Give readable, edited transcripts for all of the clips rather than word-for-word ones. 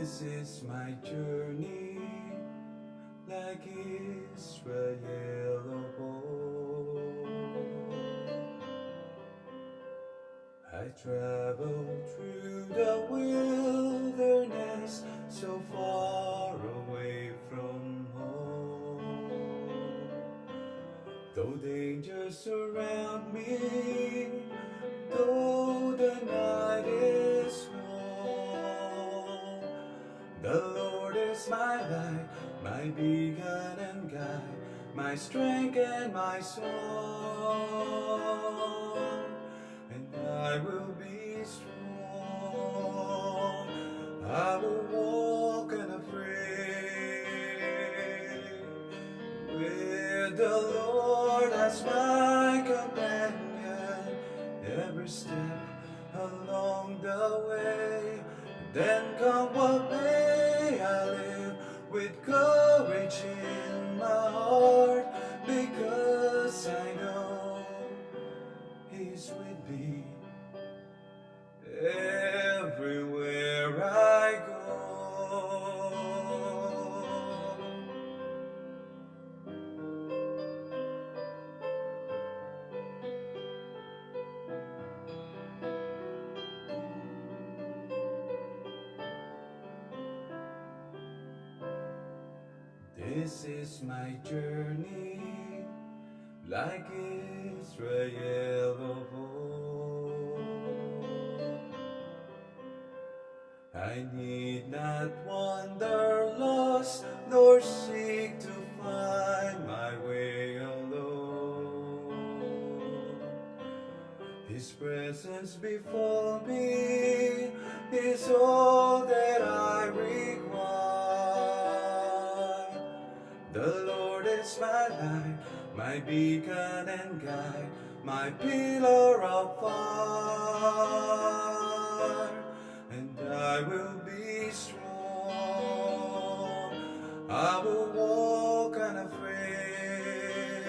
This is my journey, like Israel of old. I traveled through the wilderness, so far away from home. Though dangers surround me, though the night is long, the Lord is my light, my beacon and guide, my strength and my song. And I will be strong, I will walk unafraid, with the Lord as my companion, every step along the way. Then come what may, I live with courage in my heart, because I know He's with me everywhere I go. This is my journey, like Israel of old. I need not wander lost, nor seek to find my way alone. His presence before me is all that I require. The Lord is my light, my beacon and guide, my pillar of fire. And I will be strong, I will walk unafraid,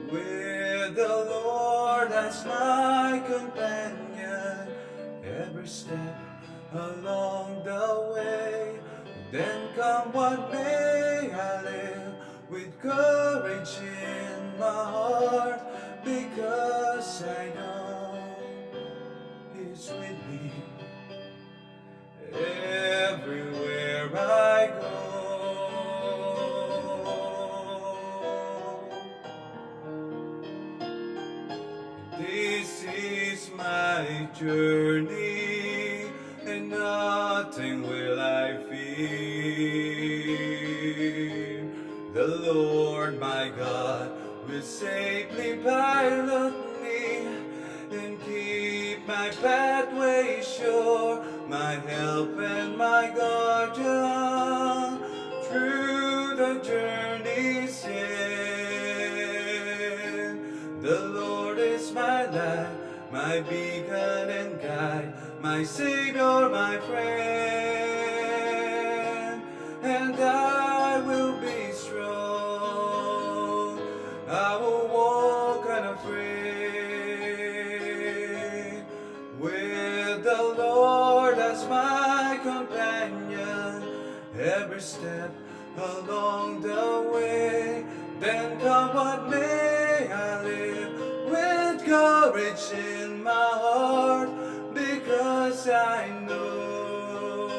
with the Lord as my companion, every step along the way. Then come what may, I live with courage in my heart, because I know He's with me everywhere I go. This is my journey, and nothing will I fear. The Lord my God will safely pilot me and keep my pathway sure, my help and my guardian through the journey's end. The Lord is my light, my beacon and guide, my Savior, my friend. And I will be strong, I will walk unafraid, with the Lord as my companion, every step along the way. Then come what may, I live with courage in my heart, because I know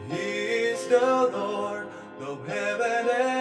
He is the Lord of heaven and